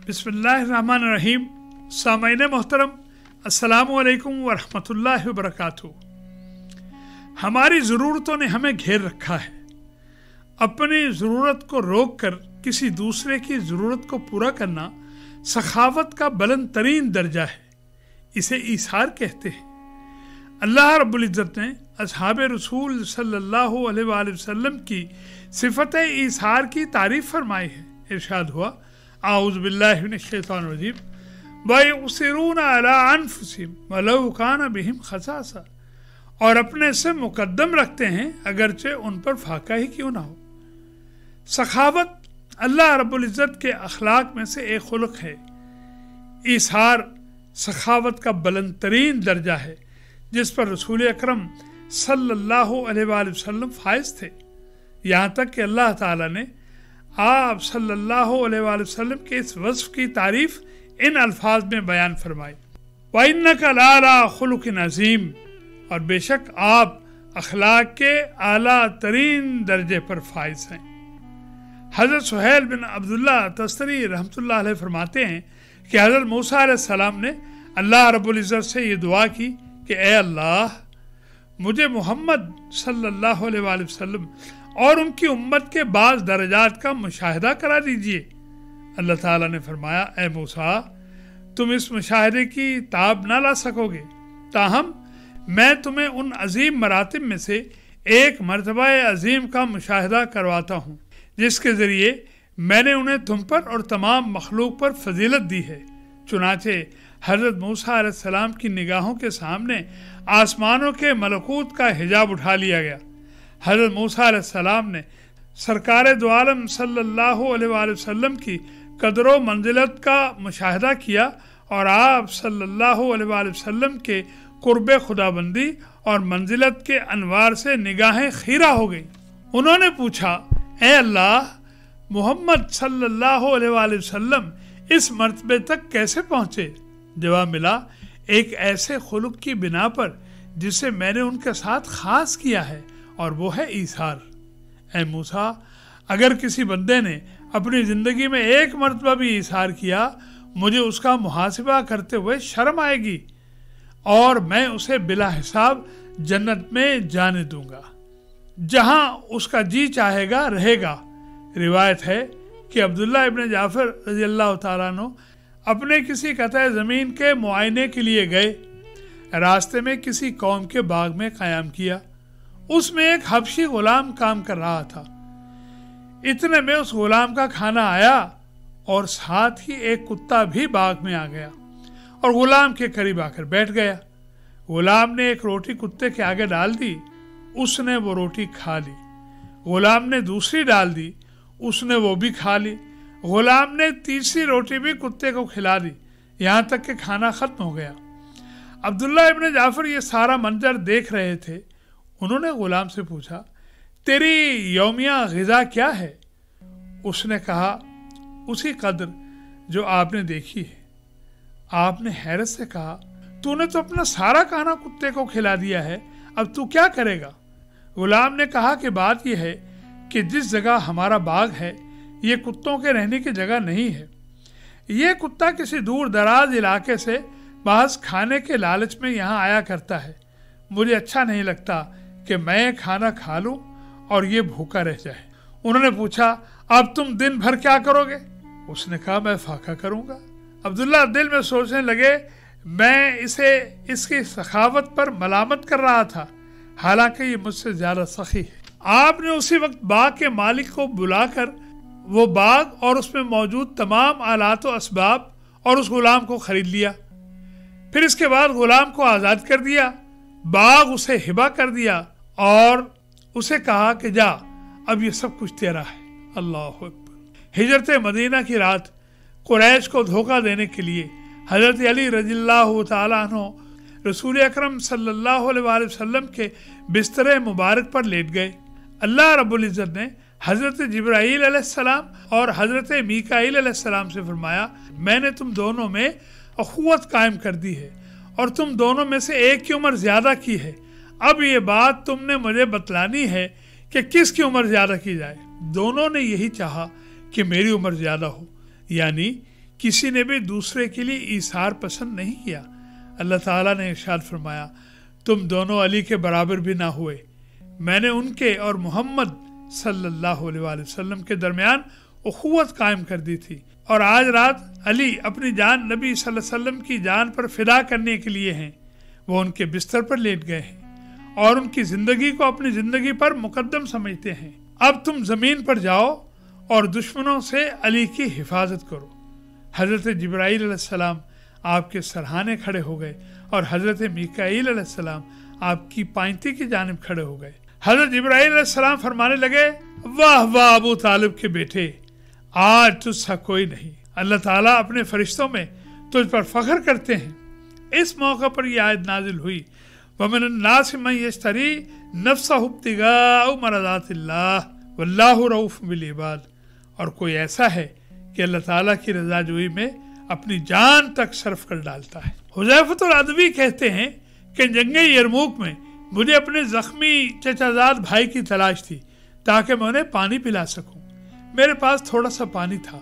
बिस्मिल्लाहिर्रहमानिर्रहीम। सामाईन मोहतरम, अस्सलामु अलैकुम वरहमतुल्लाहि वबरकातुहू। हमारी ज़रूरतों ने हमें घेर रखा है। अपनी ज़रूरत को रोक कर किसी दूसरे की ज़रूरत को पूरा करना सखावत का बुलंद तरीन दर्जा है। इसे ईसार कहते हैं। अल्लाह रब्बुल इज़्ज़त ने असहाबे रसूल सल्लल्लाहु अलैहि वसल्लम की सिफत ईसार की तारीफ फरमाई है। इरशाद हुआ, आऊज़ु बिल्लाहि मिनश शैतानिर रजीम, वयुसिरूना अला अनफुसिहिम वलौ कान बिहिम खसासा। और अपने से मुकद्दम रखते हैं अगरचे उन पर फाका ही क्यों ना हो। सखावत अल्लाह रब्बुल इज़्ज़त के अखलाक में से एक खुलक है। ईसार सखावत का बुलंद तरीन दर्जा है जिस पर रसूल अकरम सल्लल्लाहु अलैहि वसल्लम फाइज थे। यहाँ तक कि अल्लाह ताला ने आप सल्लल्लाहु अलैहि वसल्लम के इस वस्फ की तारीफ इन अल्फाज में बयान फरमाई, व इन्नका लअला खुलुकिन अज़ीम, और बेशक आप अखलाक के आला तरीन दर्जे पर फाइज हैं। हज़रत सुहैल बिन अब्दुल्ला तस्तरी रहमतुल्लाह अलैह फरमाते हैं कि हज़रत मूसा अलैहिस्सलाम ने अल्लाह रब्बुल इज़्ज़त से ये दुआ की कि ए अल्लाह, मुझे मोहम्मद सल्लल्लाहु अलैहि वसल्लम और उनकी उम्मत के बाज़ दर्जात का मुशाहिदा करा दीजिए। अल्लाह ताला ने फरमाया, ए मूसा, तुम इस मुशाहिदे की ताब ना ला सकोगे, ताहम मैं तुम्हें उन अजीम मरातिब में से एक मर्तबा अजीम का मुशाहिदा करवाता हूँ जिसके ज़रिए मैंने उन्हें तुम पर और तमाम मखलूक पर फजीलत दी है। चुनाचे हज़रत मूसा अलैहिस्सलाम की निगाहों के सामने आसमानों के मलकूत का हिजाब उठा लिया गया। हज़रत मूसा अलैहिस्सलाम ने सरकार दो आलम सल्लल्लाहु अलैहि वसल्लम की कदर व मंजिलत का मुशाहिदा किया और आप सल्लल्लाहु अलैहि वसल्लम के कुर्ब खुदाबंदी और मंजिलत के अनवार से निगाहें खीरा हो गई। उन्होंने पूछा, ए अल्लाह, मोहम्मद सल्लल्लाहु अलैहि वसल्लम इस मर्तबे तक कैसे पहुँचे? जवाब मिला, एक ऐसे खुलुक की बिना पर जिसे मैंने उनके साथ खास किया है, और वो है ईसार। ए मूसा, अगर किसी बंदे ने अपनी ज़िंदगी में एक मर्तबा भी ईसार किया, मुझे उसका मुहासिबा करते हुए शर्म आएगी और मैं उसे बिला हिसाब जन्नत में जाने दूंगा, जहां उसका जी चाहेगा रहेगा। रिवायत है कि अब्दुल्ला इब्न जाफर रज़ियल्लाहु ताला अन्हु अपने किसी कतई ज़मीन के मुआयने के लिए गए। रास्ते में किसी कौम के बाग में क़याम किया। उसमें एक हबशी गुलाम काम कर रहा था। इतने में उस गुलाम का खाना आया और साथ ही एक कुत्ता भी बाग में आ गया और गुलाम के करीब आकर बैठ गया। गुलाम ने एक रोटी कुत्ते के आगे डाल दी, उसने वो रोटी खा ली। गुलाम ने दूसरी डाल दी, उसने वो भी खा ली। गुलाम ने तीसरी रोटी भी कुत्ते को खिला दी, यहाँ तक कि खाना खत्म हो गया। अब्दुल्ला इब्न जाफर ये सारा मंजर देख रहे थे। उन्होंने गुलाम से पूछा, तेरी यौमिया ग़िज़ा क्या है? उसने कहा, उसी कदर जो आपने देखी है। आपने हैरत से कहा, तूने तो अपना सारा खाना कुत्ते को खिला दिया है, अब तू क्या करेगा? गुलाम ने कहा कि बात यह है कि जिस जगह हमारा बाग है ये कुत्तों के रहने की जगह नहीं है। ये कुत्ता किसी दूर दराज इलाके से महज खाने के लालच में यहाँ आया करता है। मुझे अच्छा नहीं लगता कि मैं खाना खा लूं और ये भूखा रह जाए। उन्होंने पूछा, अब तुम दिन भर क्या करोगे? उसने कहा, मैं फाका करूंगा। अब्दुल्ला दिल में सोचने लगे, मैं इसे इसकी सखावत पर मलामत कर रहा था, हालांकि ये मुझसे ज्यादा सखी है। आपने उसी वक्त बाग के मालिक को बुलाकर वो बाग और उसमें मौजूद तमाम आलात व असबाब और उस गुलाम को खरीद लिया। फिर इसके बाद गुलाम को आज़ाद कर दिया, बाग उसे हिबा कर दिया और उसे कहा कि जा, अब ये सब कुछ तेरा है। अल्लाहु अकबर। हिजरत मदीना की रात कुरैश को धोखा देने के लिए हज़रत अली रज़ियल्लाहु ताला अन्हु रसूल अकरम सल्लल्लाहु अलैहि वसल्लम के बिस्तर मुबारक पर लेट गए। अल्लाह रब्बुल इज़्ज़त ने हज़रत जिब्राईल अलैहिस्सलाम और हज़रत मीकाईल अलैहिस्सलाम से फरमाया, मैंने तुम दोनों में अखुवत कायम कर दी है और तुम दोनों में से एक की उम्र ज़्यादा की है। अब ये बात तुमने मुझे बतलानी है कि किसकी उम्र ज़्यादा की जाए। दोनों ने यही चाहा कि मेरी उम्र ज़्यादा हो, यानी किसी ने भी दूसरे के लिए ईसार पसंद नहीं किया। अल्लाह ताला ने इरशाद फरमाया, तुम दोनों अली के बराबर भी ना हुए, मैंने उनके और मोहम्मद सल्लल्लाहु अलैहि वसल्लम के दरमियान उखुवत कायम कर दी थी, और आज रात अली अपनी जान नबी सल्लल्लाहु अलैहि वसल्लम की जान पर फिदा करने के लिए हैं। वो उनके बिस्तर पर लेट गए हैं और उनकी जिंदगी को अपनी जिंदगी पर मुकद्दम समझते हैं। अब तुम जमीन पर जाओ और दुश्मनों से अली की हिफाजत करो। हजरत जिब्राईल अलैहिस्सलाम आपके सरहाने खड़े हो गए और हजरत मीकाईल अलैहिस्सलाम आपकी पांती की जानिब खड़े हो गए। हजरत जिब्राईल अलैहिस्सलाम फरमाने लगे, वाह वाह अबू तालिब के बेटे, आज तुझसा कोई नहीं, अल्लाह ताला अपने फरिश्तों में तुझ पर फख्र करते हैं। इस मौके पर यह आयत नाजिल हुई, वमिनन नासि मन यश्तरी नफ्सहु इब्तिगाअ मरज़ातिल्लाह वल्लाहु रऊफ़ुम बिल इबाद। और कोई ऐसा है कि अल्लाह ताला की रज़ाजोई में अपनी जान तक सर्फ कर डालता है। हुज़ैफ़तुल अदवी कहते हैं कि जंगे यरमूक में मुझे अपने जख्मी चचाजाद भाई की तलाश थी ताकि मैं उन्हें पानी पिला सकूं। मेरे पास थोड़ा सा पानी था,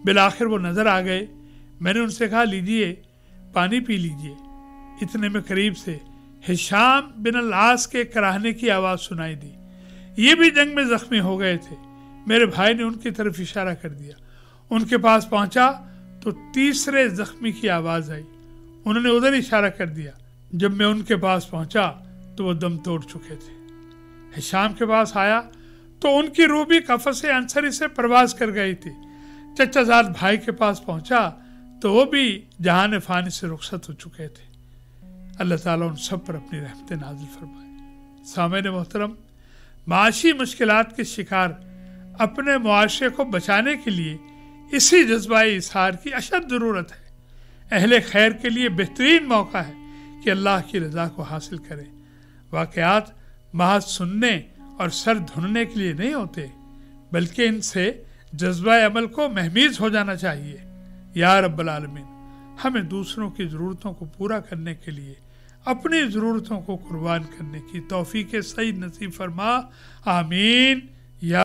बिलाखिर वो नजर आ गए। मैंने उनसे कहा, लीजिए पानी पी लीजिए। इतने में करीब से हिशाम बिन अल-आस के कराहने की आवाज सुनाई दी। ये भी जंग में जख्मी हो गए थे। मेरे भाई ने उनकी तरफ इशारा कर दिया। उनके पास पहुंचा तो तीसरे जख्मी की आवाज आई। उन्होंने उधर इशारा कर दिया। जब मैं उनके पास पहुंचा तो वो दम तोड़ चुके थे। हिशाम के पास आया तो उनकी रूह भी कफस अंसरी से परवाज कर गई थी। चचाजाद भाई के पास पहुंचा तो वो भी जहान फानी से रुखसत हो चुके थे। अल्लाह ताला उन सब पर अपनी रहमतें नाजिल फरमाए। सामईन मोहतरम, माशी मुश्किलात के शिकार अपने मुआशरे को बचाने के लिए इसी जज्बा इज़हार की अशद ज़रूरत है। अहले खैर के लिए बेहतरीन मौका है कि अल्लाह की रज़ा को हासिल करें। वाक़यात महज सुनने और सर धुनने के लिए नहीं होते, बल्कि इनसे जज्बा अमल को महमीज हो जाना चाहिए। या रब्बल आलमीन, हमें दूसरों की ज़रूरतों को पूरा करने के लिए अपनी ज़रूरतों को कुर्बान करने की तौफीक सही नसीब फरमा। आमीन।